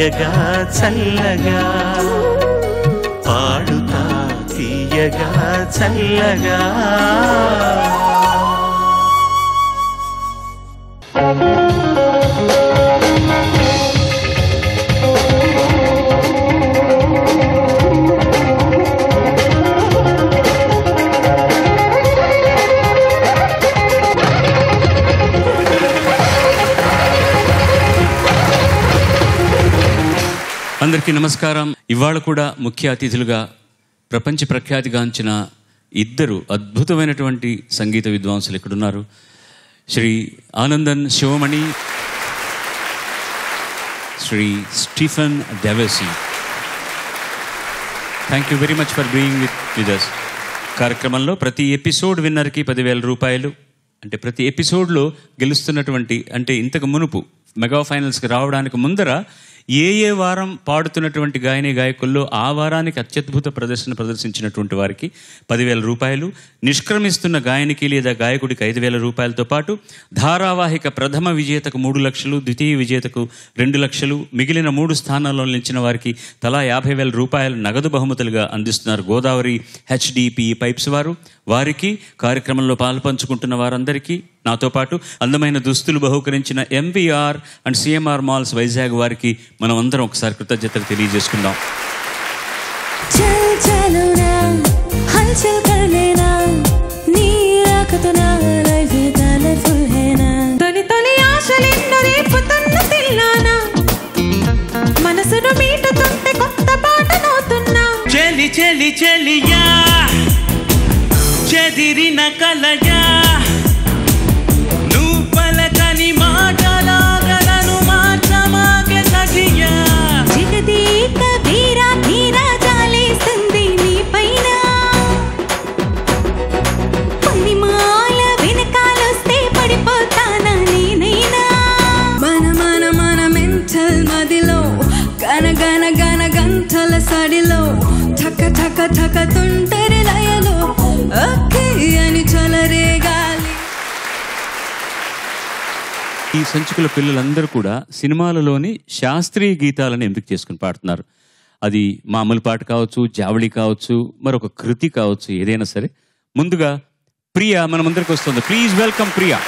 తీయగా చల్లగా పాడుతా తీయగా చల్లగా. అందరికీ నమస్కారం. ఇవాళ కూడా ముఖ్య అతిథులుగా ప్రపంచ ప్రఖ్యాతిగాంచిన ఇద్దరు అద్భుతమైనటువంటి సంగీత విద్వాంసులు ఇక్కడున్నారు. Shri Anandan Sivamani, Shri Stephen Devassy. Thank you very much for being with us. కార్యక్రమంలో ప్రతి ఎపిసోడ్ విన్నర్కి 10,000 రూపాయలు. అంటే ప్రతి ఎపిసోడ్లో గెలుస్తున్నటువంటి, అంటే ఇంతకు మునుపు మెగా ఫైనల్స్కి రావడానికి ముందర ఏ వారం పాడుతున్నటువంటి గాయకుల్లో ఆ వారానికి అత్యద్భుత ప్రదర్శించినటువంటి వారికి 10,000 రూపాయలు, నిష్క్రమిస్తున్న గాయనికి లేదా గాయకుడికి 5,000 రూపాయలతో పాటు ధారావాహిక ప్రథమ విజేతకు 3 లక్షలు, ద్వితీయ విజేతకు 2 లక్షలు, మిగిలిన 3 స్థానాల్లో నిలిచిన వారికి తలా 50,000 రూపాయలు నగదు బహుమతులుగా అందిస్తున్నారు గోదావరి HDPE పైప్స్ వారు. వారికి, కార్యక్రమంలో పాల్పంచుకుంటున్న వారందరికీ, నాతో పాటు అందమైన దుస్తులు బహుకరించిన MVR and CMR malls Vizag వారికి మనం అందరం ఒకసారి కృతజ్ఞతలు తెలియజేసుకుందాం. చెలి చెలి చెలియా చెదిరిన కలయా నువ్వు పలకని మాటలాగలను మార్చమాగే సఖియా. జగదీక వీరా వీరా జాలేస్తుంది నీ పైన, కొన్ని మాల వెనకాలొస్తే పడిపోతానా నేనైనా. మన మన మన మెంటల్ మదిలో గన గన గన గంటల సడిలో ఠక ఠక ఠక తుంటరి లయలో ఓకే అని చలరేగాలి. ఈ సంచికల పిల్లలందరూ కూడా సినిమాలలోని శాస్త్రీయ గీతాలను ఎంపిక చేసుకుని పాడుతున్నారు. అది మామూలు పాట కావచ్చు, జావళి కావచ్చు, మరొక కృతి కావచ్చు, ఏదైనా సరే. ముందుగా ప్రియా మన ముందరికి వస్తుంది. Please welcome Priya.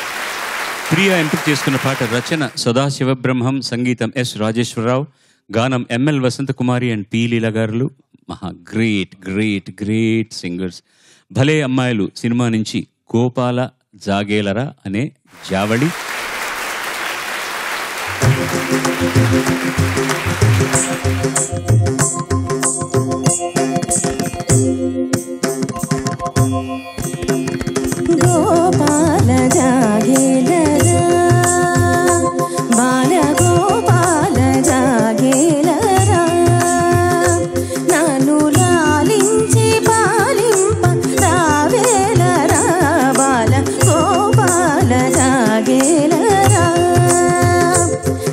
ప్రియా ఎంపిక చేసుకున్న పాట రచన సదాశివబ్రహ్మం, సంగీతం S. రాజేశ్వరరావు, గానం ML వసంతకుమారి అండ్ P. లీలా గారులు. మహా గ్రేట్ గ్రేట్ గ్రేట్ సింగర్స్. భలే అమ్మాయిలు సినిమా నుంచి గోపాల జాగేలరా అనే జావళి. గోపాల జాగేలరా బాల గోపాల జాగేలరా, నన్ను లాలించి పాలింప రావేలరా బాల గోపాల జాగేలరా,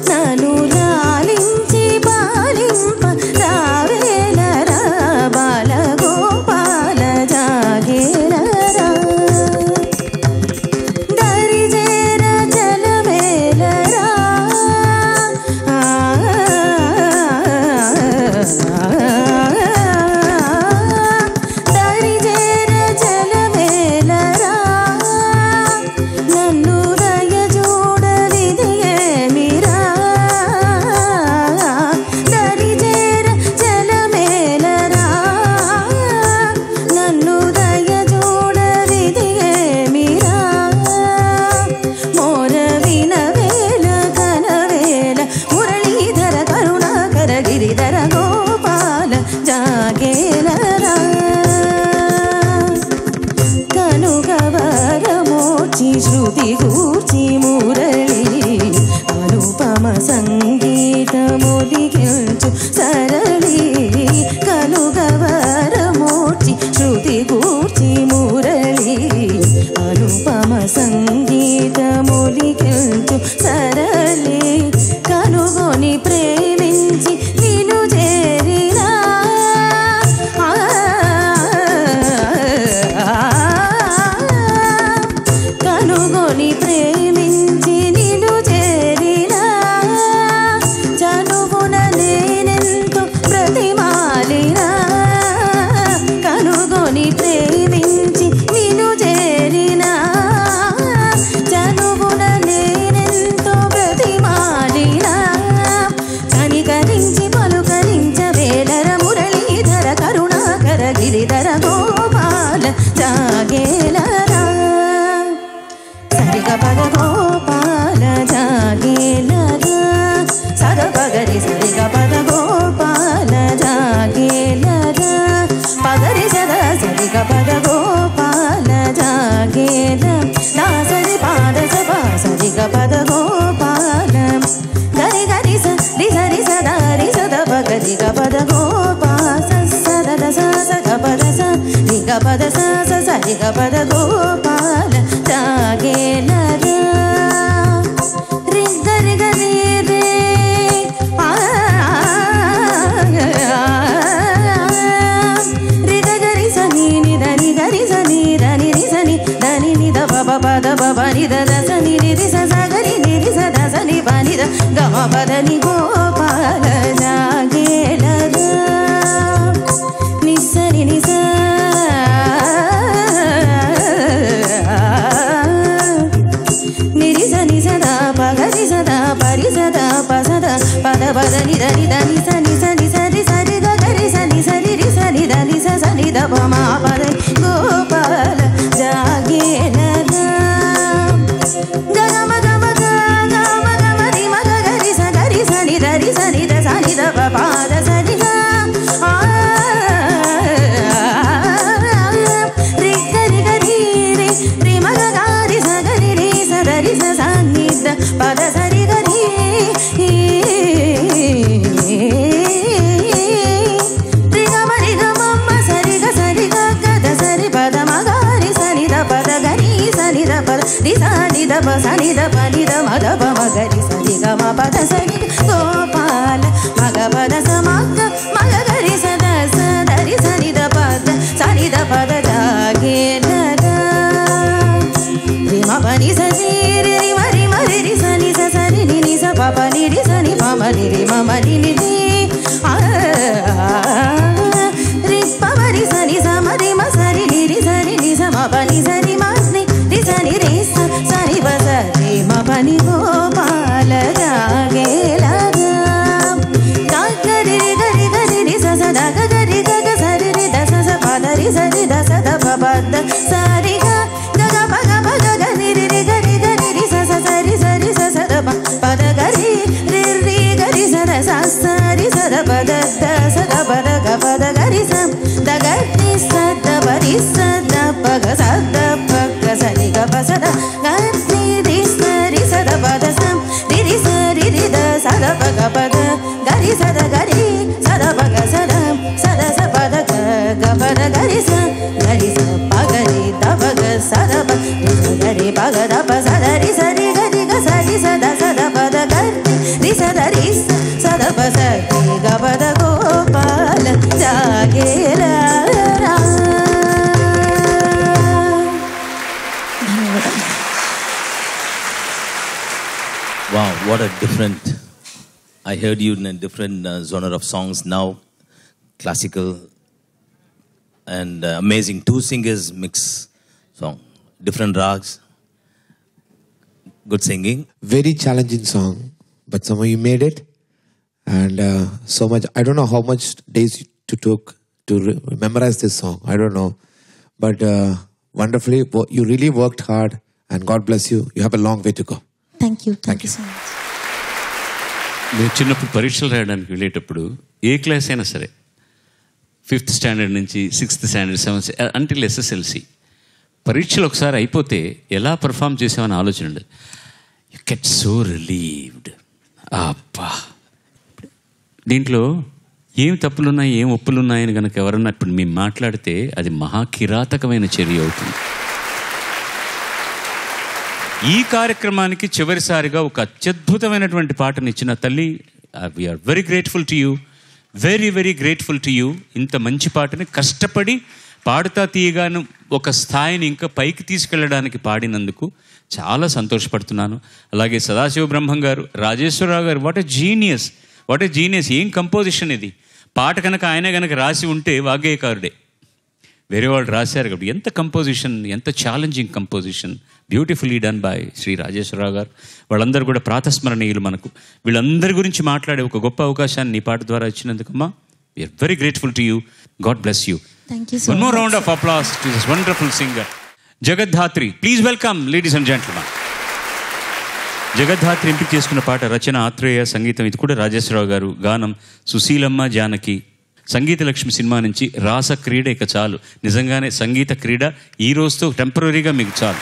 నన్ను లాలించి పాలింప రావేలరా పద స సరి గ పద గోపాల జాగేలరా రి గరి గరి రే రి గరి సని ని దని గరి సని దని రి సని దని ని ద బ పద బ ని ద ద సని రి రి స స గరి ని రి స ద సని ప ని ద గ మ పద ని గోపాల జాగేలరా ని సని ని స ని రి స ని స ద ప గ రి స ద ప రి స ద ప స ద పద పద ని ద ని ద ని స ని స ని స రి స రి గ గ రి స ని స రి రి స ని ద ని స స ని ద ప మ పద గోపాల జాగేలరా గ గ మ గ మ గ గ మ గ మ రి మ గ గ రి స గ రి స ని ద రి స ని ద స ని ద ప ప ద స ని గ రి గ రి గ రి రి రి మ గ గ రి స గ రి రి స ద రి స స ని ద ప ద స రి గ రి రి గ మ రి గ మ మ స రి గ గ ద స రి ప ద మ గ రి స ని ద ప ద గ రి స ని ద ప రి స ని ద ప స ని ద ప ని ద మ ద ప మ గ రి స రి గ మ ప ద స ని గోపాల మ గ ప ద స మ గ గ రి స ద స ద రి స ని ద ప ద స ని ద ప ద జాగేలరా రి మ ప ని స ని రి రి మ రి రి స ని స స ని ని ని స ప ప ని రి స ని ప మ ని రి మ మ ని ని ని రి ప మ రి స ని స మ రి మ స రి ని రి స ని ని స మ ప ని స ని మ ని రి స ని రి స స ని ప స రి మ ప ని గోపాల జాగేలరా గ గ రి గ రి గ రి రి స స ద గ గ రి గ గ స రి రి ద స స ప ద రి స రి ద స ద ప ప ద స రి గ గ గ ప గ గ ని రి రి గ రి గ రి రి స స స రి స ద ప ప ద గ రి రి రి గ రి స ద స స రి స ద ప ద ద స ద ప ద గ ప ద గ రి స ద గ రి స ద ప రి స ద ప గ స ద ప గ స ని గ ప స ద గ రి రి స రి స ద ప ద స రి రి స రి రి ద స ద ప గ ప ద గ రి స ద గ రి స ద ప గ స ద స ద స ప ద గ గ ప ద గ రి స ప గ రి ద ప గ స ద ప రి స గ రి ప గ ద ప స ద రి స రి గ రి గ స రి స ద స ద ప ద గ రి స ద రి స ద ప స రి గ ప ద గోపాల జాగేలరా Wow, what a different... I heard you in a different genre of songs now. Classical and amazing. Two singers mix song. Different rags. Good singing. Very challenging song, but somehow you made it. And so much, I don't know how much days you took to memorize this song. I don't know. But wonderfully, you really worked hard, and God bless you. You have a long way to go. Thank you thank you so much. మీరు చిన్నప్పుడు పరీక్షలు రాయడానికి వెళ్ళేటప్పుడు ఏ class అయినా సరే 5th standard నుంచి 6th standard 7th until SSLC పరీక్షలు ఒకసారి అయిపోతే ఎలా పర్ఫామ్ చేసామని ఆలోచన ఉండదు. You get so relieved. అబ్బా, దీంట్లో ఏం తప్పులున్నాయి ఏం ఒప్పులున్నాయని కనుక ఎవరన్నా ఇప్పుడు మేము మాట్లాడితే అది మహాకిరాతకమైన చర్య అవుతుంది. ఈ కార్యక్రమానికి చివరిసారిగా ఒక అత్యద్భుతమైనటువంటి పాటను ఇచ్చిన తల్లి, we are very grateful to you, very very grateful to you. ఇంత మంచి పాటని కష్టపడి పాడుతా తీయగాను ఒక స్థాయిని ఇంకా పైకి తీసుకెళ్ళడానికి పాడినందుకు చాలా సంతోషపడుతున్నాను. అలాగే సదాశివ బ్రహ్మం గారు, రాజేశ్వరరావు గారు, what a genius, what a genius. ఏం కంపోజిషన్ ఇది. పాట కనుక ఆయన కనుక రాసి ఉంటే వాగ్గేయకారుడే, వేరే వాళ్ళు రాశారు కాబట్టి ఎంత కంపోజిషన్, ఎంత challenging composition. Beautifully done by Shri Rajeswara Rao గారు. వాళ్ళందరూ కూడా ప్రాతస్మరణీయులు మనకు. వీళ్ళందరి గురించి మాట్లాడే ఒక గొప్ప అవకాశాన్ని ఈ పాట ద్వారా ఇచ్చినందుకమ్మా we are very grateful to you. God bless you. One more round of applause to this wonderful singer, Jagadhatri. Please welcome, ladies and gentlemen. Jagadhatri ఎంపిక చేసుకున్న పాట రచన ఆత్రేయ, సంగీతం ఇది కూడా రాజేశ్వరరావు గారు, గానం సుశీలమ్మ జానకి. సంగీత లక్ష్మి సినిమా నుంచి రాస క్రీడ ఇక చాలు. నిజంగానే సంగీత క్రీడ ఈ రోజుతో టెంపరీగా మీకు చాలు.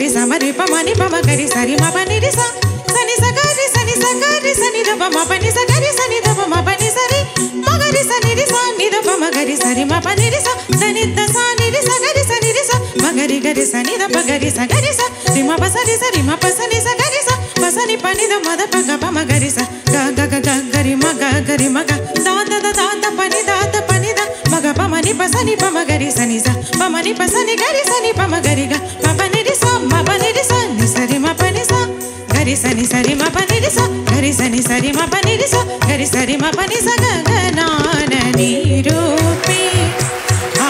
రి స మరి ప మ ని ప మ గరి సరి మ ప ని రి స సని స గరి సని స గరి సని ద ప మ ప ని స గరి సని ద ప మ ప ని సరి మ గరి సని రి స ని ద ప మ గరి సరి మ ప ని రి స సని ద స ని రి స గరి సని రి స మ గరి గరి సని ద ప గరి స గరి స రి మ ప స రి స రి మ ప స ని స గరి స ప స ని ప ని ద మ ద ప గ ప మ గరి స గ గ గ గ గరి మ గ గరి మ గ the the the the the ప ని ద ద ప ని ద మ గ ప మ ని ప స ని ప మ గరి స ని స ప మ ని ప స ని గరి స ని ప మ గరి గ మ ప ని రి స మ ప ని రి స ని స రి మ ప ని స గరి స ని స రి మ ప ని రి స గరి స ని స రి మ ప ని రి స గరి స రి మ ప ని స గ గ నా న ని రూపి ఆ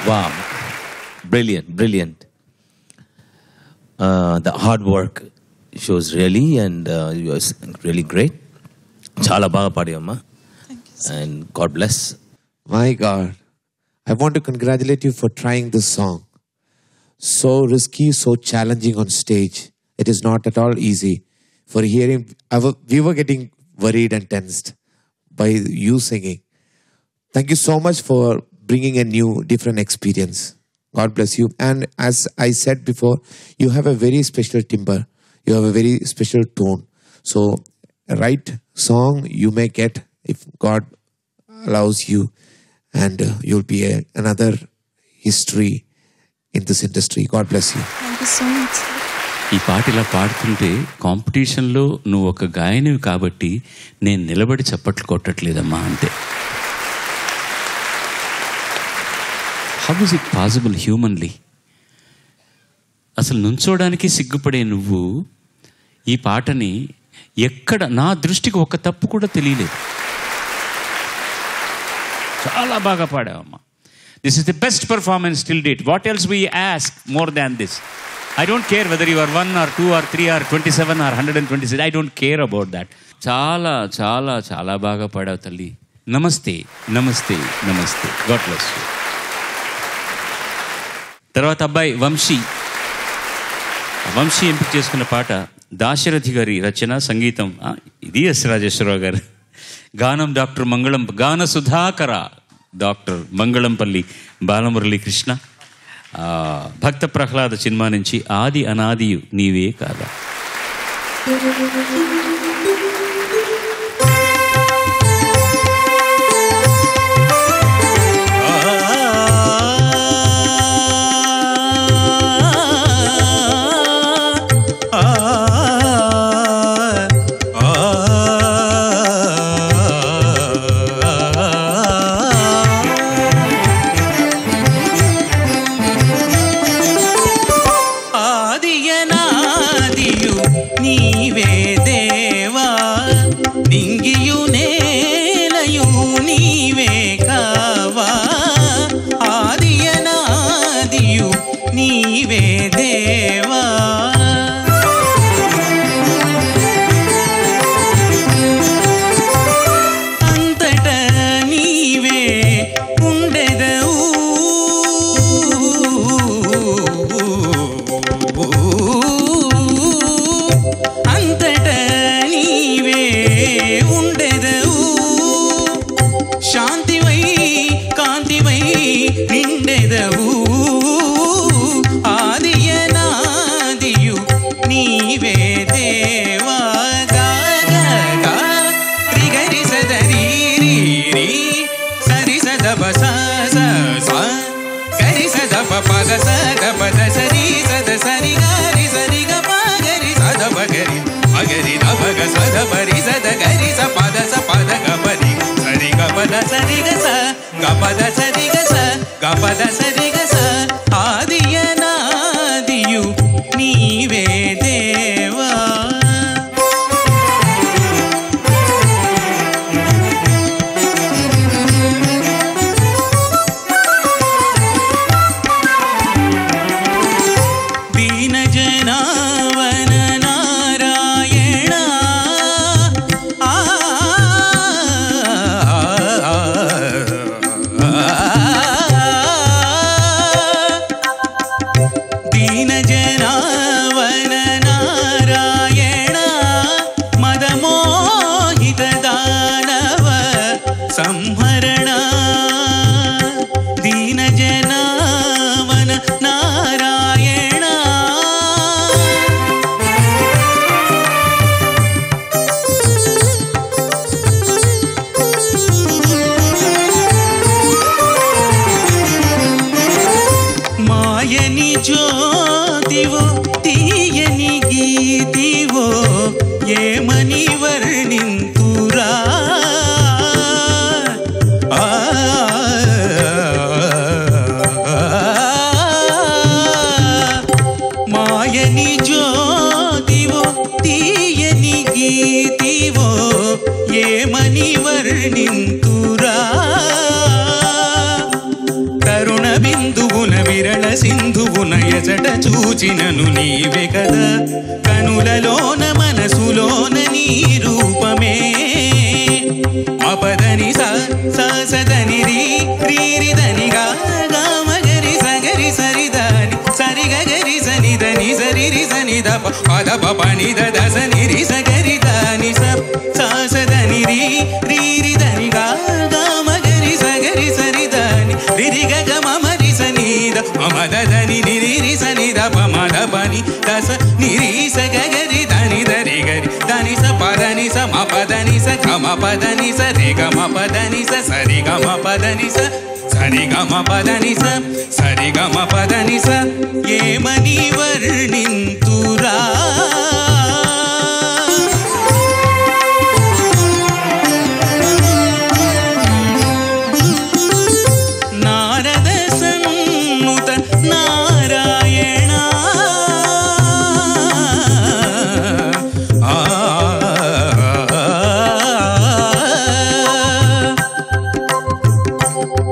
Wow, brilliant, brilliant. The hard work shows really, and you are really great. Chala baga paadiyamma, and God bless. My God, I want to congratulate you for trying this song. So risky, so challenging on stage. It is not at all easy. For hearing, we were getting worried and tensed by you singing. Thank you so much for bringing a new, different experience. God bless you. And as I said before, you have a very special timbre. You have a very special tone. So, right song you may get if God allows you, and you'll be another history in this industry. God bless you. Thank you so much. ఈ పాట ఇలా పాడుతుంటే కాంపిటీషన్లో నువ్వు ఒక గాయనివి కాబట్టి నేను నిలబడి చప్పట్లు కొట్టట్లేదమ్మా అంతే. How is it possible humanly? అసలు నుంచోడానికి సిగ్గుపడే నువ్వు ఈ పాటని ఎక్కడ, నా దృష్టికి ఒక తప్పు కూడా తెలియలేదు. చాలా బాగా పాడావమ్మా. This is the best performance till date. What else we ask more than this? I don't care whether you are 1 or 2 or 3 or 27 or 126. I don't care about that. చాలా చాలా చాలా బాగా పాడావు తల్లి. నమస్తే నమస్తే నమస్తే. God bless you. తర్వాత అబ్బాయి వంశీ ఎంపిక చేసుకున్న పాట దాశరథి గారి రచన, సంగీతం ఇది ఎస్ రాజేశ్వరరావు గారు, గానం డాక్టర్ మంగళం, గాన సుధాకర డాక్టర్ మంగళంపల్లి బాలమురళీ కృష్ణ. భక్త ప్రహ్లాద సినిమా నుంచి ఆది అనాదియు నీవే కాదా. ఆదియనాదియు నీవే దేవా. దీనజనావన నారాయణ దీనజనావన నారాయణ మదమోహిత దానవ సంహరణ. దీనజనావన నారాయణ మాయని జ్యోతివో తీయని గీతివో ఏమని వర్ణింతురా. మాయని జ్యోతివో తీయని గీతివో ఏమని వర్ణింతురా. తరుణ బిందువున విరళ సింధువున ఎజట చూచినను నీవే కదా. కనులలోన మనసులోన నీ రూపమే. మపదని సదని రీరిదని గామగరి సగరి సరిదని సరిగరి సనిదని సరి సని దప పద పని దసని రి సగరి దాని సదని రీరిదని గామగరి సగరి సరిదని రిరిగ మమరి సనీద మమదని నిరి సనిద పమద పని దస నిరి సగరి దని దరి గరి దని స పదని స మపదని స గమ పదని స రే గమ పదని స సరి గమ పదని స సరి గమ పదని స సరి గమ పదని స ఏమని వర్ణింతురా. నారద సన్నుత నారాయణ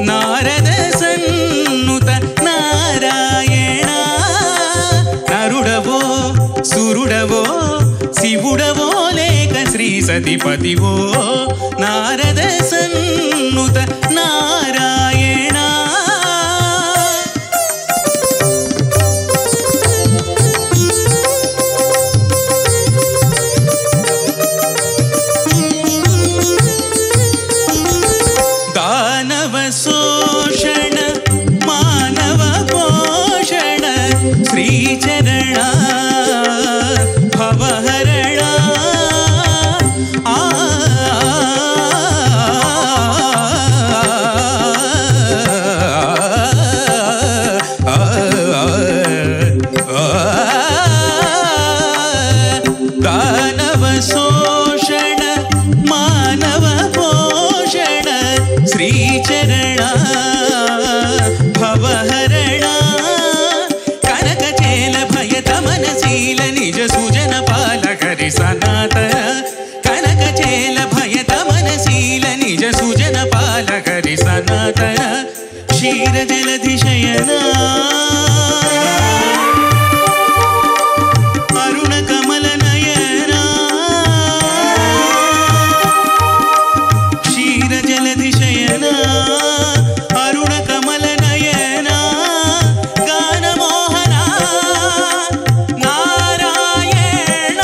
నారద సన్నుత నారాయణ. నరుడవో సురుడవో శివుడవో లేక శ్రీ సతిపతివో నారద సన్నుత నారాయణ. దానవ శోషణ మానవ పోషణ క్షీరజలధి శయనా అరుణ కమల నయనా క్షీరజలధి శయనా అరుణ కమల నయనా గానమోహనా నారాయణ.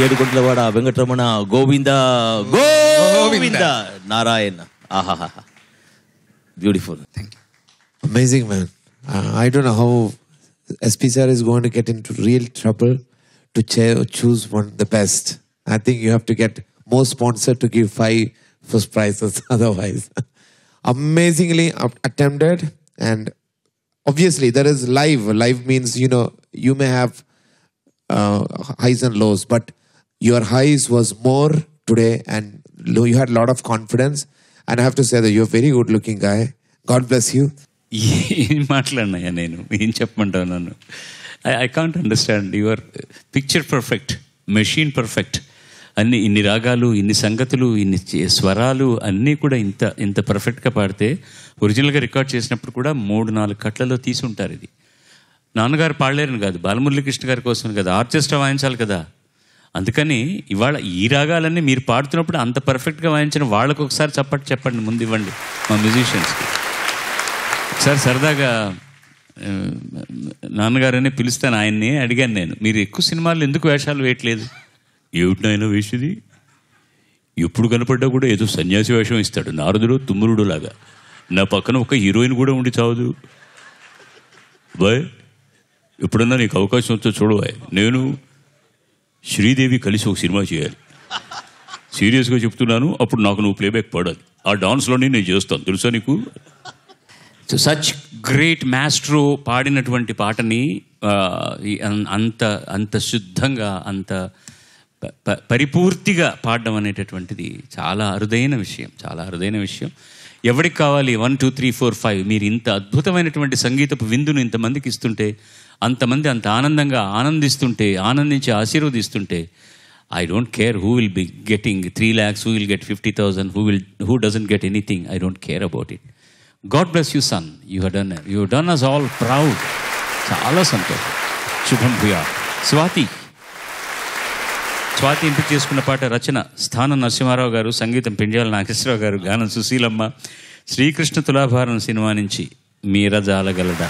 ఏడుగుంట్లవాడ వెంకటరమణ గోవింద గోవింద నారాయణ. ఆహాహా, beautiful. Amazing, man. I don't know how SP sir is going to get into real trouble to choose one the best. I think you have to get more sponsor to give 5 first prizes otherwise. Amazingly attempted, and obviously there is live. Live means, you know, you may have highs and lows, but your highs was more today, and you had a lot of confidence. And I have to say that you're a very good looking guy. God bless you. ఏం మాట్లాడినాయా నేను, ఏం చెప్పమంటావు నన్ను? I can't understand. Your picture perfect, machine perfect. అన్ని ఇన్ని రాగాలు, ఇన్ని సంగతులు, ఇన్ని స్వరాలు అన్నీ కూడా ఇంత పర్ఫెక్ట్గా పాడితే ఒరిజినల్గా రికార్డ్ చేసినప్పుడు కూడా 3-4 కట్లలో తీసి ఉంటారు. ఇది నాన్నగారు పాడలేరని కాదు, బాలమురళీకృష్ణ గారి కోసం కదా, ఆర్కెస్ట్రా వాయించాలి కదా. అందుకని ఇవాళ ఈ రాగాలన్నీ మీరు పాడుతున్నప్పుడు అంత పర్ఫెక్ట్గా వాయించిన వాళ్ళకు ఒకసారి చెప్పండి, ముందు ఇవ్వండి మా మ్యూజిషియన్స్కి. ఒకసారి సరదాగా నాన్నగారనే పిలుస్తాను ఆయన్ని. అడిగాను నేను, మీరు ఎక్కువ సినిమాల్లో ఎందుకు వేషాలు వేయట్లేదు? ఏమిటినైనా వేసేది, ఎప్పుడు కనపడ్డా కూడా ఏదో సన్యాసి వేషం ఇస్తాడు, నారదుడు తుమ్మురుడు లాగా. నా పక్కన ఒక హీరోయిన్ కూడా ఉండి చావదు బాయ్. ఎప్పుడన్నా నీకు అవకాశం వచ్చో చూడబాయ్, నేను శ్రీదేవి కలిసి ఒక సినిమా చేయాలి, సీరియస్గా చెప్తున్నాను. అప్పుడు నాకు నువ్వు ప్లేబ్యాక్ పాడాలి, ఆ డాన్స్లోనే నేను చేస్తాను, తెలుసా నీకు? సచ్ గ్రేట్ మాస్ట్రో పాడినటువంటి పాటని అంత శుద్ధంగా, అంత పరిపూర్తిగా పాడడం అనేటటువంటిది చాలా అరుదైన విషయం. ఎవరికి కావాలి 1 2 3 4 5? మీరు ఇంత అద్భుతమైనటువంటి సంగీతపు విందును ఇంతమందికి ఇస్తుంటే, అంతమంది అంత ఆనందంగా ఆనందించి ఆశీర్వదిస్తుంటే, I don't care who will be getting 3 lakhs, who will get 50,000, who doesn't get anything. I don't care about it. God bless you, son. You have done us all proud. చాలా సంతోషం. శుభం భూయా. స్వాతి ఎంపిక చేసుకున్న పాట రచన స్థానం నరసింహారావు గారు, సంగీతం పెండ్యాల నాగేశ్వరరావు గారు, గానం సుశీలమ్మ. శ్రీకృష్ణ తులాభారం సినిమా నుంచి మీరజాలగలడా.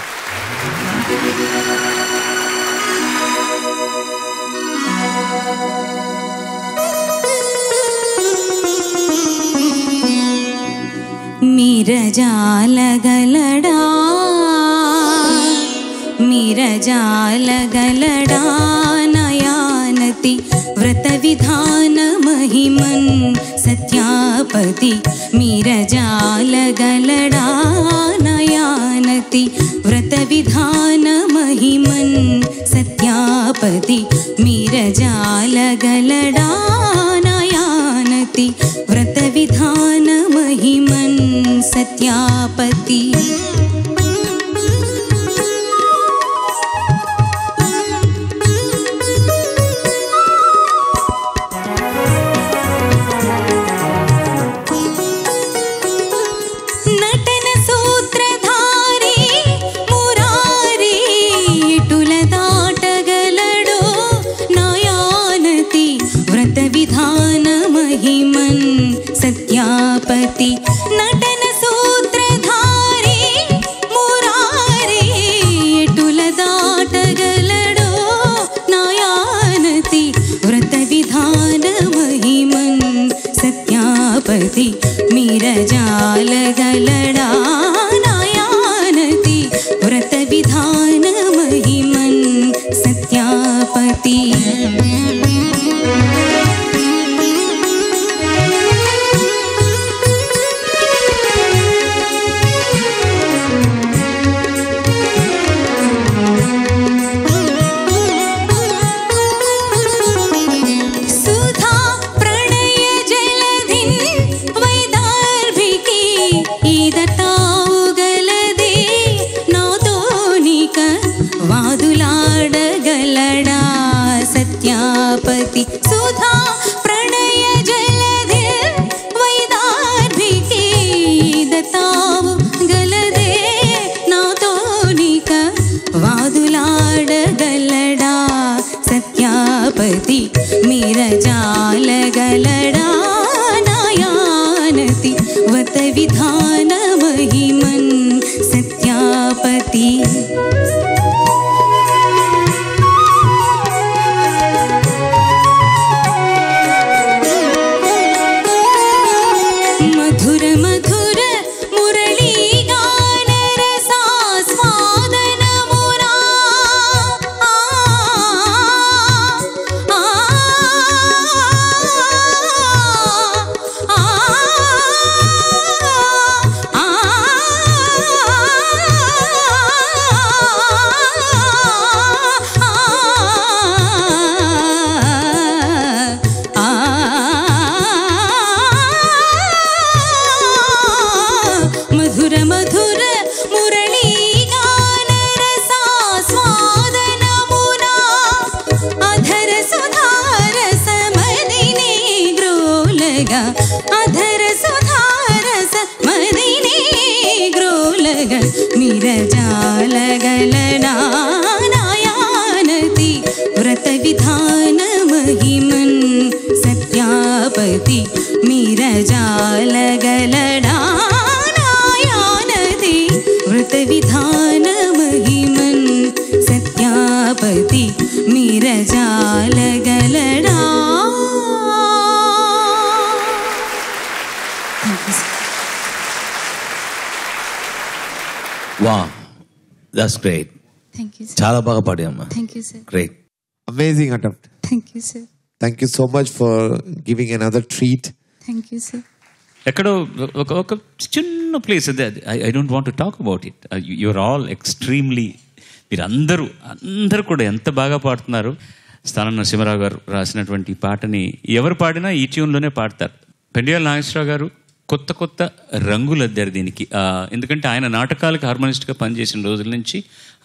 మీరజాలగలడా నయానతి వ్రత విధాన మహిమన్ సత్యాపతి. మీరజాలగలడా నయానతి వ్రత విధాన మహిమన్ సత్యాపతి. మీరజాలగలడా నయానతి వ్రత విధాన మహిమన్ సత్యాపతి. నటన సూత్రధారి మురారి ఎటుల దాటగలడో నయానతి వ్రత విధాన మహిమన్ సత్యాపతి. నటన సూత్రధారి మురారి ఎటుల దాటగలడో నయానతి వ్రత విధాన మహిమన్ సత్యాపతి. మీరజాలగలడా నయానతి వ్రత విధాన మహిమన్ సత్యాపతి. సుధా ప్రణయ జలధిన్ వైదార్భికి ఈదతా सत्यापति सुधा प्रणय जलधि वैदार्भिकी दत्ताव गलदे नातोनिक वादुलाडगलडा सत्यापति मीरजाल गलडा नायानति वत विधान महिमन् सत्यापति मधुर मधुर मुरली गान रसास्वादन मुरा मधुर मधुर मुरली गान रसास्वादन मुना अधर सुधार समदिनी ग्रोलगा अधर सुधार समदिनी ग्रोलगा मीरजाल गलना नायानति व्रत विधान महिमन् सत्यापति मीरजाल गलना नायानति व्रत विधान महिमन् सत्यापति मीरजाल गलना. Wow, that's great. Thank you, sir. చాలా బాగా పాడామ్మా. Thank you, sir. Great. Amazing attempt. Thank you, sir. Thank you so much for giving another treat. Thank you, sir. ఎక్కడో ఒక చిన్న ప్లేస్ అదే I don't want to talk about it. You're all extremely, మీరు అందరూ కూడా ఎంత బాగా పాడుతున్నారు. స్థానం నరసింహరావు గారు రాసినటువంటి పాటని ఎవరు పాడినా ఈ ట్యూన్లోనే పాడతారు. పెండియాల నాగేశ్వరరావు గారు కొత్త రంగులు అద్దారు దీనికి. ఎందుకంటే ఆయన నాటకాలకు హార్మోనిస్ట్గా పనిచేసిన రోజుల నుంచి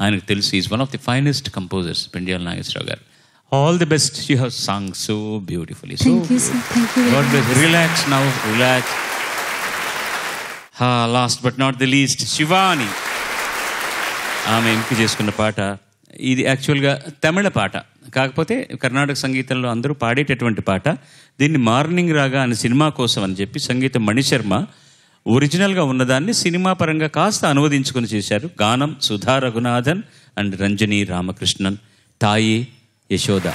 ఆయనకు తెలుసు is one of the finest composers Pendyala Nageswara Rao. All the best. You have sung so beautifully. So Thank you, sir. Thank you. God bless. Relax now, relax. Last but not the least, Shivani. ఆమె ఎంపిక చేసుకున్న పాట ఇది యాక్చువల్గా తమిళ పాట, కాకపోతే కర్ణాటక సంగీతంలో అందరూ పాడేటటువంటి పాట. దీన్ని మార్నింగ్ రాగా అనే సినిమా కోసం అని చెప్పి సంగీతం మణిశర్మ ఒరిజినల్గా ఉన్నదాన్ని సినిమా పరంగా కాస్త అనువదించుకొని చేశారు. గానం సుధా రఘునాథన్ అండ్ రంజని రామకృష్ణన్, తాయి యశోద.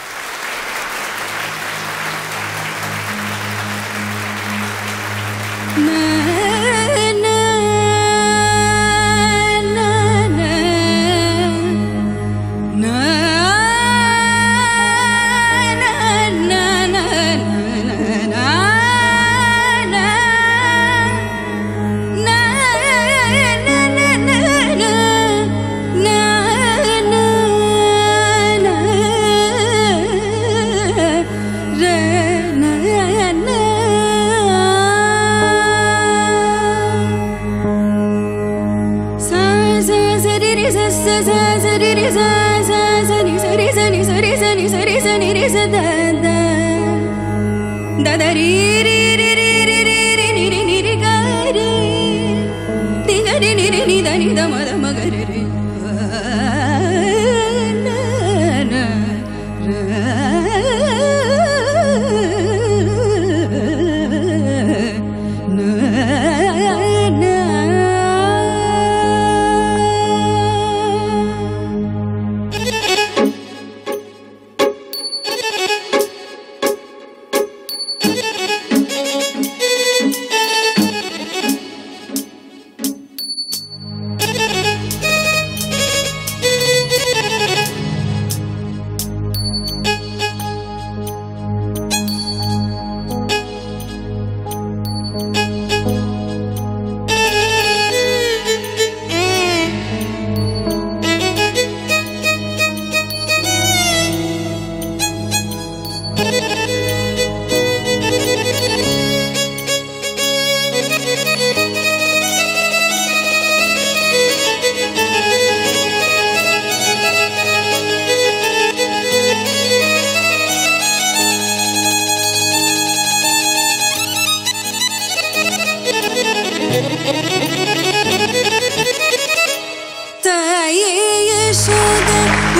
தாயே யசோத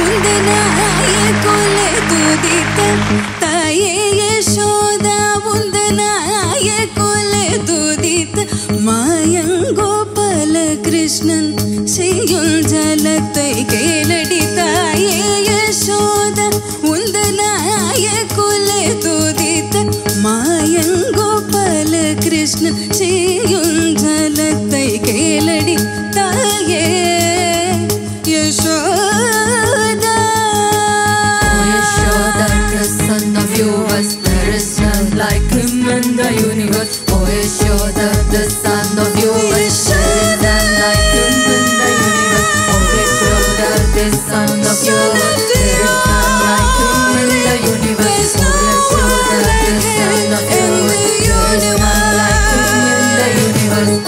உந்தனாய கொலை துதித்த தாயே யசோத உந்தனாய கொலை துதித்த மாயங்கோபால கிருஷ்ணன் செய்யுள் ஜலத்தை கேளடி தாயே யசோத உந்தனாய கொலை துதித்த மாயங்கோபால கிருஷ்ணன் செய்யுள் ஜலத்தை கேளடி தாயே Yashoda. Yashoda, the son of you was there is none like him in the universe. Oh Yashoda, the son of you was there is none like him in the universe. Oh Yashoda, the son of you was there is none like him in the universe. Oh Yashoda, the son of you was there is none like him in the universe.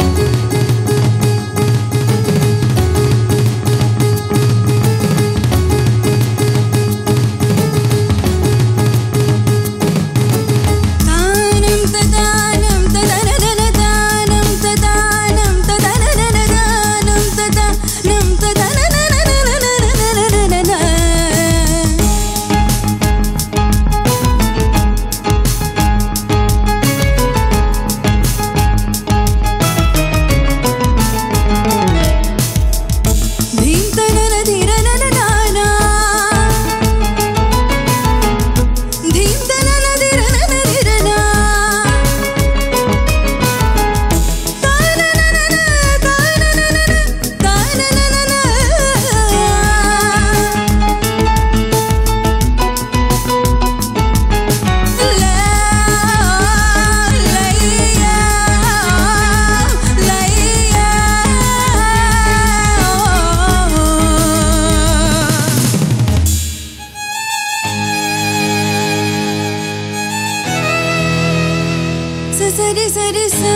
Sari sari sa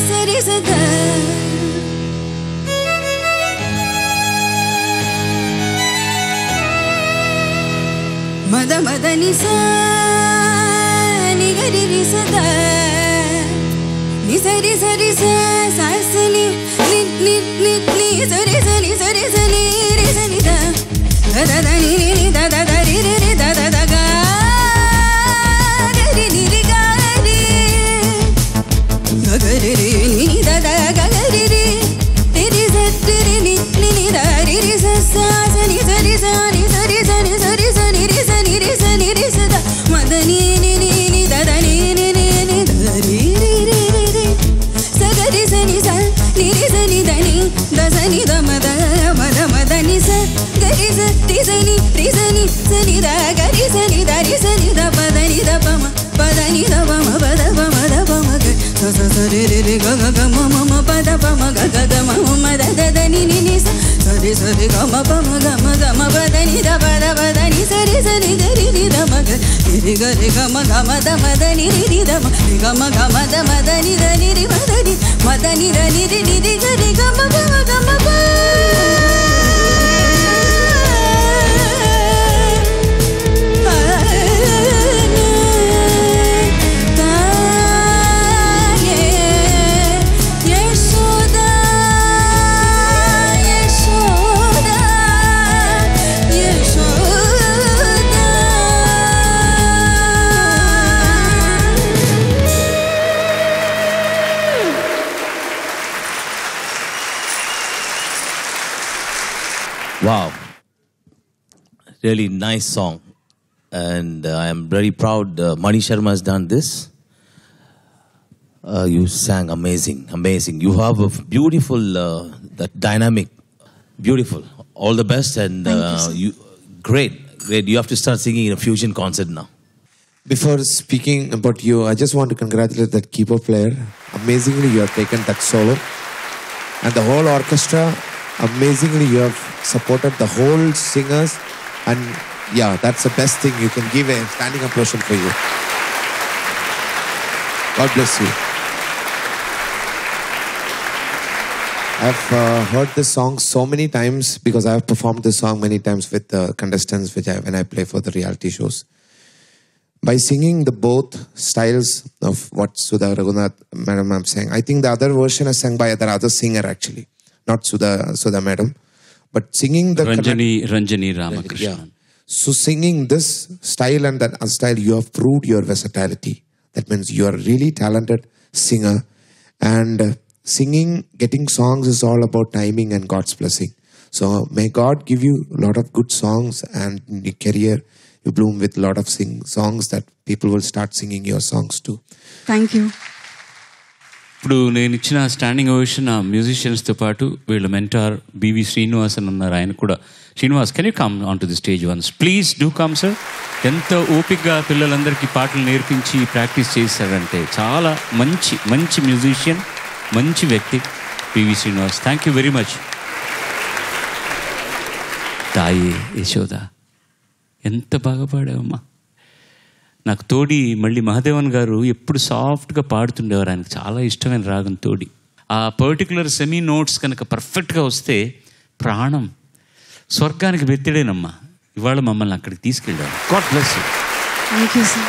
sari sada mada mada ni sa ni gari ri sada ni sari sari sa sasani ni sari sari sari sari ri sari da da da ni da da da ri ri da da da ga ri ni ri ga ri ga ri ni da da ga ri ri ri sa ri ni da ri sa sa ni sari sa ni sari sa ni sari sa ni ri sa ni ri sa ni ri sa da madani ni da da ni da ri ri sa ga ri sa ni ri da ni da sa ni da mada ni sa ga ri sa sa ni da ga ri sa ni da pa da ni da pa ma pa da ni da pa ma pa da pa ma ga sa sa ri ri ga ga ma ma pa da pa ma ga ga ma da da ni sa sa ri ga ma pa ma ga ma pa da ni da pa da ni sa ri ga ri da ma ga ri ga ma da ma da ni ri da ma ri ga ma da ma da ni ri ma da ni da ni ri ga ri ga ma pa ma ga ma pa Wow. Really nice song. And I am very proud Mani Sharma has done this. You sang amazing, amazing. You have a beautiful, that dynamic, beautiful. All the best and you, great. You have to start singing in a fusion concert now. Before speaking about you, I just want to congratulate that keyboard player. Amazingly, you have taken that solo. And the whole orchestra, amazingly, you have supported the whole singers. And yeah, that's the best thing. You can give a standing applause for you. God bless you. I've heard this song so many times because I've performed this song many times with the contestants when I play for the reality shows. By singing the both styles of what Sudha Raghunath Madam I'm saying, I think the other version is sung by the other singer actually. not Sudha madam, but singing the Ranjani Ramakrishnan. Yeah. So singing this style and that style, you have proved your versatility. That means you are a really talented singer. And singing, getting songs is all about timing and God's blessing. So may God give you a lot of good songs, and in your career you bloom with a lot of songs that people will start singing your songs too. Thank you. ఇప్పుడు నేను ఇచ్చిన standing ovation ఆ మ్యూజిషియన్స్తో పాటు వీళ్ళ mentor BV Srinivas అని ఉన్నారు. ఆయన కూడా, Srinivas can you come on to the stage once please do come sir. ఎంత ఓపిక్గా పిల్లలందరికీ పాటలు నేర్పించి ప్రాక్టీస్ చేశారంటే చాలా మంచి మంచి మ్యూజిషియన్, మంచి వ్యక్తి B V Srinivas. Thank you very much. తాయి యశోద ఎంత బాగా పాడావమ్మా. నాకు తోడి మళ్ళీ మహాదేవన్ గారు ఎప్పుడు సాఫ్ట్గా పాడుతుండేవారు. ఆయనకు చాలా ఇష్టమైన రాగం తోడి. ఆ పర్టికులర్ సెమీ నోట్స్ కనుక పర్ఫెక్ట్గా వస్తే ప్రాణం స్వర్గానికి వెత్తిడేనమ్మా. ఇవాళ మమ్మల్ని అక్కడికి తీసుకెళ్ళారు. God bless you. Thank you, sir.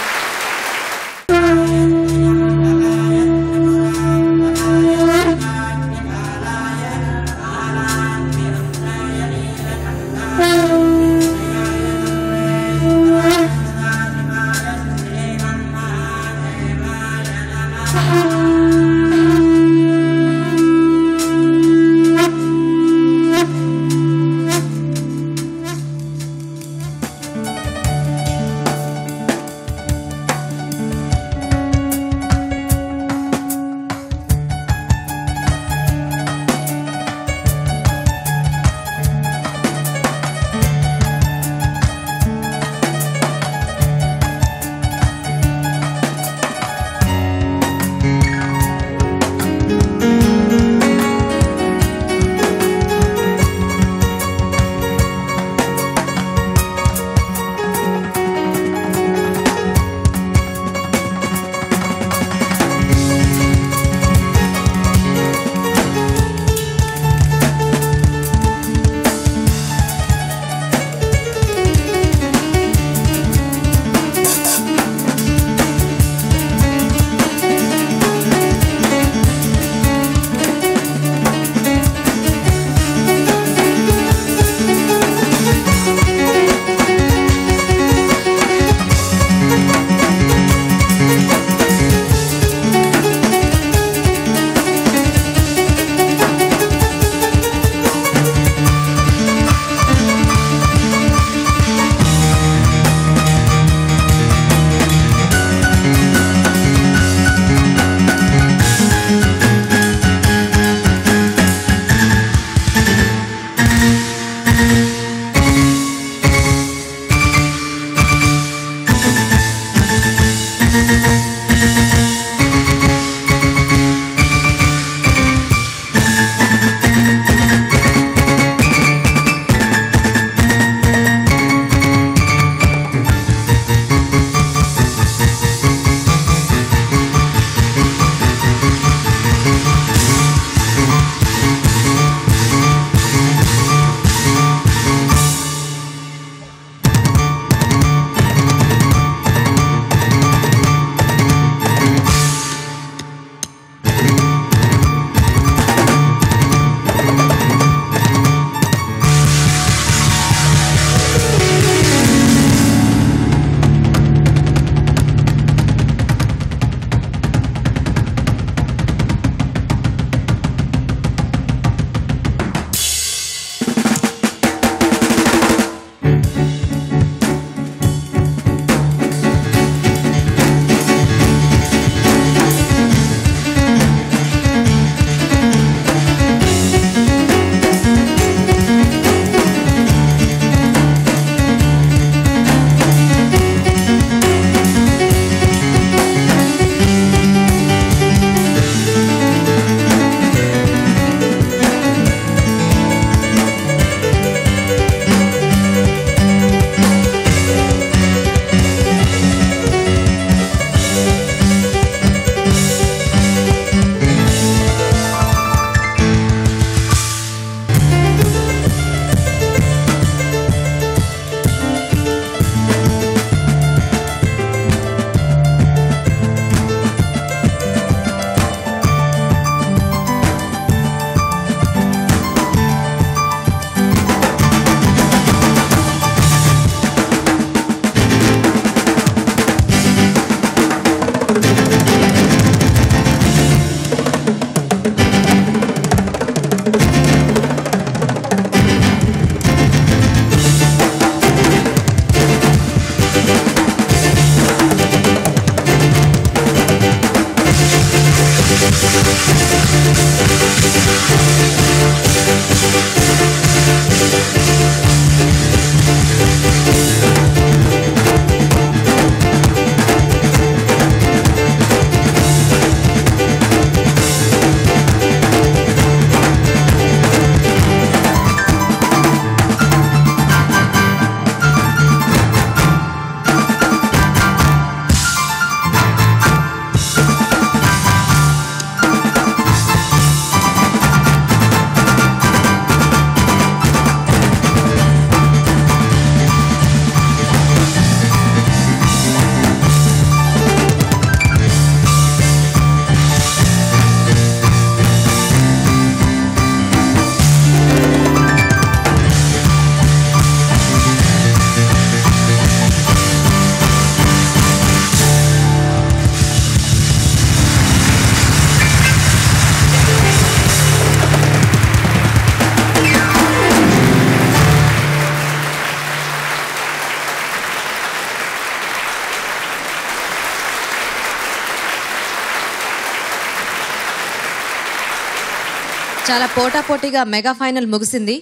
చాలా పోటాపోటీగా మెగా ఫైనల్ ముగిసింది.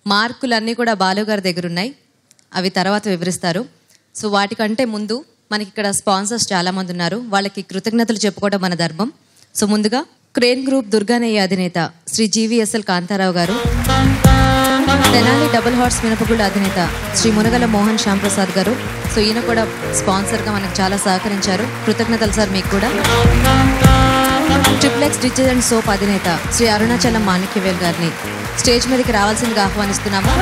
మార్కులన్నీ కూడా బాలుగారి దగ్గర ఉన్నాయి. అవి తర్వాత వివరిస్తారు. సో వాటికంటే ముందు మనకి ఇక్కడ స్పాన్సర్స్ చాలామంది ఉన్నారు. వాళ్ళకి కృతజ్ఞతలు చెప్పుకోవడం మన ధర్మం. సో ముందుగా క్రేన్ గ్రూప్ దుర్గానయ్య అధినేత శ్రీ జీవీఎస్ఎల్ కాంతారావు గారు, తెనాలి డబుల్ హార్స్ మినపగుళ్ళ అధినేత శ్రీ మునగల మోహన్ శ్యాంప్రసాద్ గారు. సో ఈయన కూడా స్పాన్సర్గా మనకు చాలా సహకరించారు. కృతజ్ఞతలు సార్ మీకు కూడా. ట్రిప్లెక్స్ డిటర్జెంట్ సోప్ అధినేత శ్రీ అరుణాచలం మాణిక్యవేల్ గారిని స్టేజ్ మీదకి రావాల్సిందిగా ఆహ్వానిస్తున్నాము.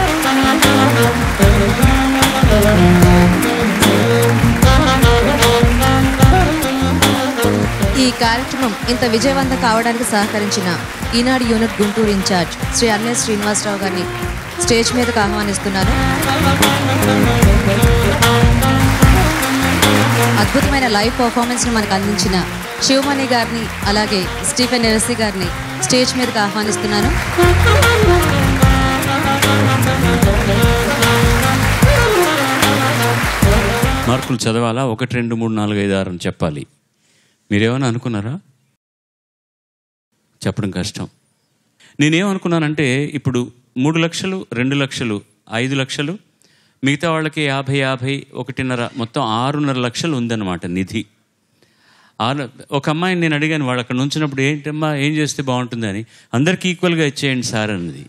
ఈ కార్యక్రమం ఇంత విజయవంతం కావడానికి సహకరించిన ఈనాడు యూనిట్ గుంటూరు ఇన్ఛార్జ్ శ్రీ అన్నయ్య శ్రీనివాసరావు గారిని స్టేజ్ మీదకి ఆహ్వానిస్తున్నాను. అద్భుతమైన లైవ్ పర్ఫార్మెన్స్ను మనకు అందించిన శివమణి గారిని అలాగే స్టీఫెన్ ఎరసి గారిని స్టేజ్ మీదకి ఆహ్వానిస్తున్నాను. మార్కులు చదవాలా? 1, 2, 3, 4, 5, 6 అని చెప్పాలి. మీరేమైనా అనుకున్నారా? చెప్పడం కష్టం. నేనేమనుకున్నానంటే ఇప్పుడు 3 లక్షలు, 2 లక్షలు, 5 లక్షలు, మిగతా వాళ్ళకి 50, 50, 1.5, మొత్తం 6.5 లక్షలు ఉందన్నమాట నిధి. ఒక అమ్మాయిని నేను అడిగాను, వాళ్ళు అక్కడ నుంచినప్పుడు ఏంటమ్మా ఏం చేస్తే బాగుంటుంది అని. అందరికీ ఈక్వల్గా ఇచ్చేయండి సార్ అన్నది.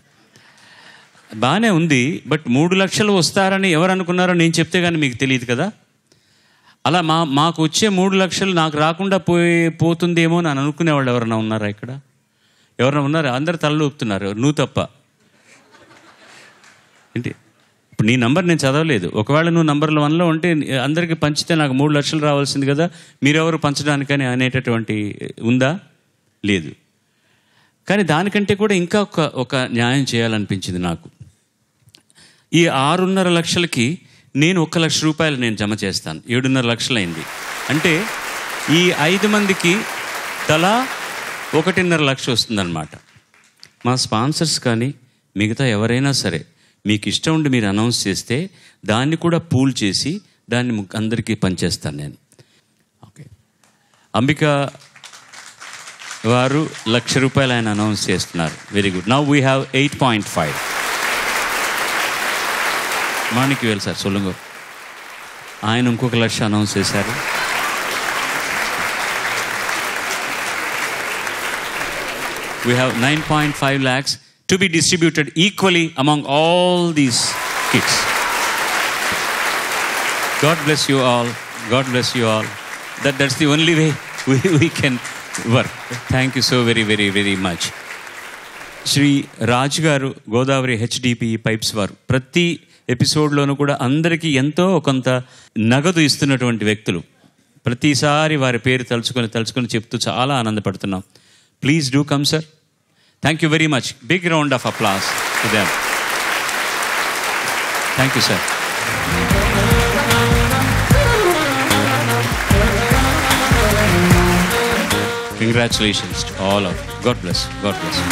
బాగానే ఉంది, బట్ 3 లక్షలు వస్తారని ఎవరు అనుకున్నారో నేను చెప్తే కానీ మీకు తెలియదు కదా. అలా మాకు వచ్చే 3 లక్షలు నాకు రాకుండా పోతుందేమో అని అనుకునేవాళ్ళు ఎవరైనా ఉన్నారా ఇక్కడ? ఎవరైనా ఉన్నారా? అందరు తలలు ఊపుతున్నారు, నువ్వు తప్ప. ఏంటి ఇప్పుడు నీ నంబర్ నేను చదవలేదు. ఒకవేళ నువ్వు నంబర్లో 1లో ఉంటే అందరికీ పంచితే నాకు 3 లక్షలు రావాల్సింది కదా, మీరెవరు పంచడానికని అనేటటువంటి ఉందా? లేదు. కానీ దానికంటే కూడా ఇంకా ఒక న్యాయం చేయాలనిపించింది నాకు. ఈ 6.5 లక్షలకి నేను 1 లక్ష రూపాయలు నేను జమ చేస్తాను. 7.5 లక్షలు అయింది. అంటే ఈ 5 మందికి తలా 1.5 లక్ష వస్తుందన్నమాట. మా స్పాన్సర్స్ కానీ మిగతా ఎవరైనా సరే మీకు ఇష్టం ఉండి మీరు అనౌన్స్ చేస్తే దాన్ని కూడా పూల్ చేసి దాన్ని అందరికీ పనిచేస్తాను నేను. ఓకే, అంబిక వారు 1 లక్ష రూపాయలు ఆయన అనౌన్స్ చేస్తున్నారు. Very good. Now we have 8.5. Manickavel sir సొల్లుంగో, ఆయన ఇంకొక 1 లక్ష అనౌన్స్ చేశారు. We have 9.5 lakhs to be distributed equally among all these kids. God bless you all. God bless you all. That's the only way we can work. Thank you so very, very, very much. Shri Raj గారు, Godavari HDPE pipes వారు ప్రతి ఎపిసోడ్లోనూ కూడా అందరికీ ఎంతో కొంత నగదు ఇస్తున్నటువంటి వ్యక్తులు. ప్రతిసారి వారి పేరు తలుచుకొని చెప్తూ చాలా ఆనందపడుతున్నాం. Please do come sir. Thank you very much. Big round of applause to them. Thank you, sir. Congratulations to all of you. God bless you. God bless you.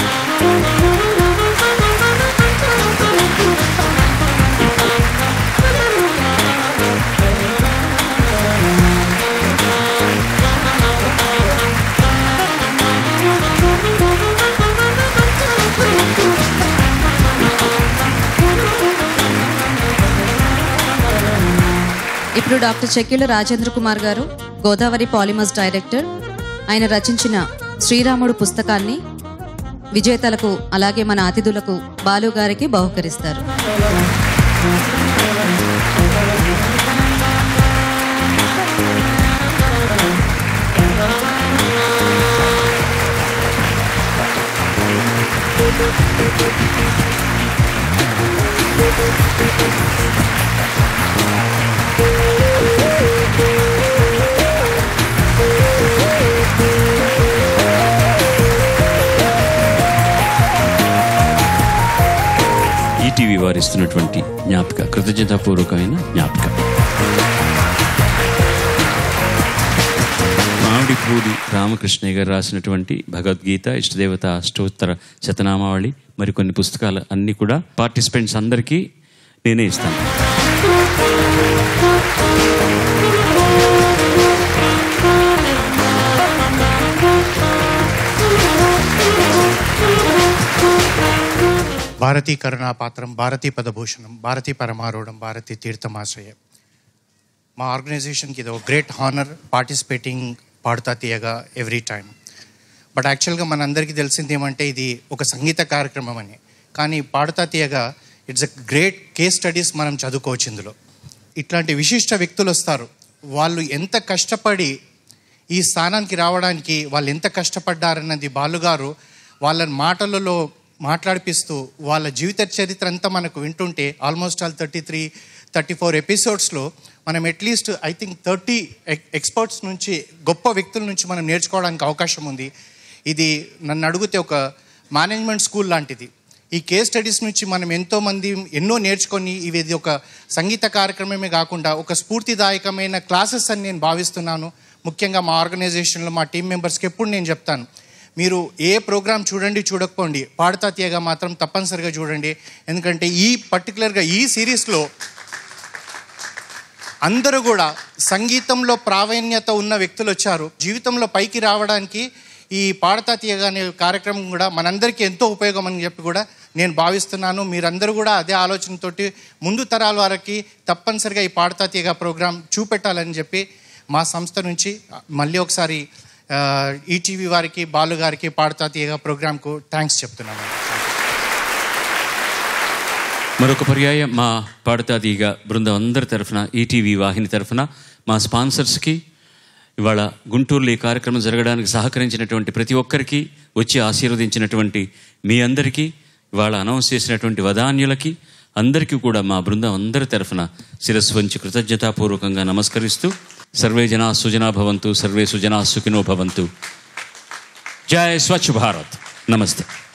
ఇప్పుడు డాక్టర్ చెక్కిళ్ళ రాజేంద్ర కుమార్ గారు, గోదావరి పాలిమర్స్ డైరెక్టర్, ఆయన రచించిన శ్రీరాముడు పుస్తకాన్ని విజేతలకు అలాగే మన అతిథులకు బాలు గారికి బహుకరిస్తారు. ఈటీవీ వారు ఇస్తున్నటువంటి జ్ఞాపిక, కృతజ్ఞతాపూర్వకమైన జ్ఞాపిక. మామిడిపూడి రామకృష్ణయ్య గారు రాసినటువంటి భగవద్గీత, ఇష్టదేవత అష్టోత్తర శతనామావళి, మరికొన్ని పుస్తకాలు అన్నీ కూడా పార్టిసిపెంట్స్ అందరికీ నేనే ఇస్తాను. భారతీ కరుణాపాత్రం, భారతీ పదభూషణం, భారతీ పరమారూఢం, భారతీ తీర్థమాశ్రయం. మా ఆర్గనైజేషన్కి ఇది ఒక గ్రేట్ హానర్ పార్టిసిపేటింగ్ పాడుతా తీయగా ఎవ్రీ టైం. బట్ యాక్చువల్గా మనందరికీ తెలిసింది ఏమంటే ఇది ఒక సంగీత కార్యక్రమం అని. కానీ పాడుతా తీయగా it's a great case studies మనం చదువుకోవచ్చు ఇందులో. ఇట్లాంటి విశిష్ట వ్యక్తులు వస్తారు. వాళ్ళు ఎంత కష్టపడి ఈ స్థానానికి రావడానికి వాళ్ళు ఎంత కష్టపడ్డారన్నది బాలుగారు వాళ్ళ మాటలలో మాట్లాడిపిస్తూ వాళ్ళ జీవిత చరిత్ర అంతా మనకు వింటుంటే ఆల్మోస్ట్ ఆల్ 33-34 ఎపిసోడ్స్లో మనం అట్లీస్ట్ ఐ థింక్ 30 ఎక్స్పర్ట్స్ నుంచి, గొప్ప వ్యక్తుల నుంచి మనం నేర్చుకోవడానికి అవకాశం ఉంది. ఇది నన్ను అడిగితే ఒక మేనేజ్మెంట్ స్కూల్ లాంటిది. ఈ కేస్ స్టడీస్ నుంచి మనం ఎంతోమంది ఎన్నో నేర్చుకొని ఇది ఒక సంగీత కార్యక్రమమే కాకుండా ఒక స్ఫూర్తిదాయకమైన క్లాసెస్ అని నేను భావిస్తున్నాను. ముఖ్యంగా మా ఆర్గనైజేషన్లో మా టీం మెంబర్స్కి ఎప్పుడు నేను చెప్తాను, మీరు ఏ ప్రోగ్రామ్ చూడండి చూడకపోండి, పాడుతా తీయగా మాత్రం తప్పనిసరిగా చూడండి. ఎందుకంటే ఈ పర్టికులర్గా ఈ సిరీస్లో అందరూ కూడా సంగీతంలో ప్రావీణ్యత ఉన్న వ్యక్తులు వచ్చారు. జీవితంలో పైకి రావడానికి ఈ పాడుతా తీయగా అనే కార్యక్రమం కూడా మనందరికీ ఎంతో ఉపయోగం అని చెప్పి కూడా నేను భావిస్తున్నాను. మీరందరూ కూడా అదే ఆలోచనతోటి ముందు తరాల వారికి తప్పనిసరిగా ఈ పాడుతా తీయగా ప్రోగ్రాం చూపెట్టాలని చెప్పి మా సంస్థ నుంచి మళ్ళీ ఒకసారి ఈటీవీ వారికి, బాలు గారికి, పాడుతా తీయగా ప్రోగ్రాంకు థ్యాంక్స్ చెప్తున్నాను. మరొక పర్యాయం మా పాడుతా తీయగా బృందం అందరి తరఫున, ఈటీవీ వాహిని తరఫున, మా స్పాన్సర్స్కి, ఇవాళ గుంటూరులో ఈ కార్యక్రమం జరగడానికి సహకరించినటువంటి ప్రతి ఒక్కరికి, వచ్చి ఆశీర్వదించినటువంటి మీ అందరికీ, ఇవాళ అనౌన్స్ చేసినటువంటి వదాన్యులకి అందరికీ కూడా మా బృందం అందరి తరఫున శిరస్సు వంచి కృతజ్ఞతాపూర్వకంగా నమస్కరిస్తూ, సర్వే జనా సుజనా భవంతు, సర్వే సుజనా సుఖినో భవంతు. జై స్వచ్ఛ భారత్. నమస్తే.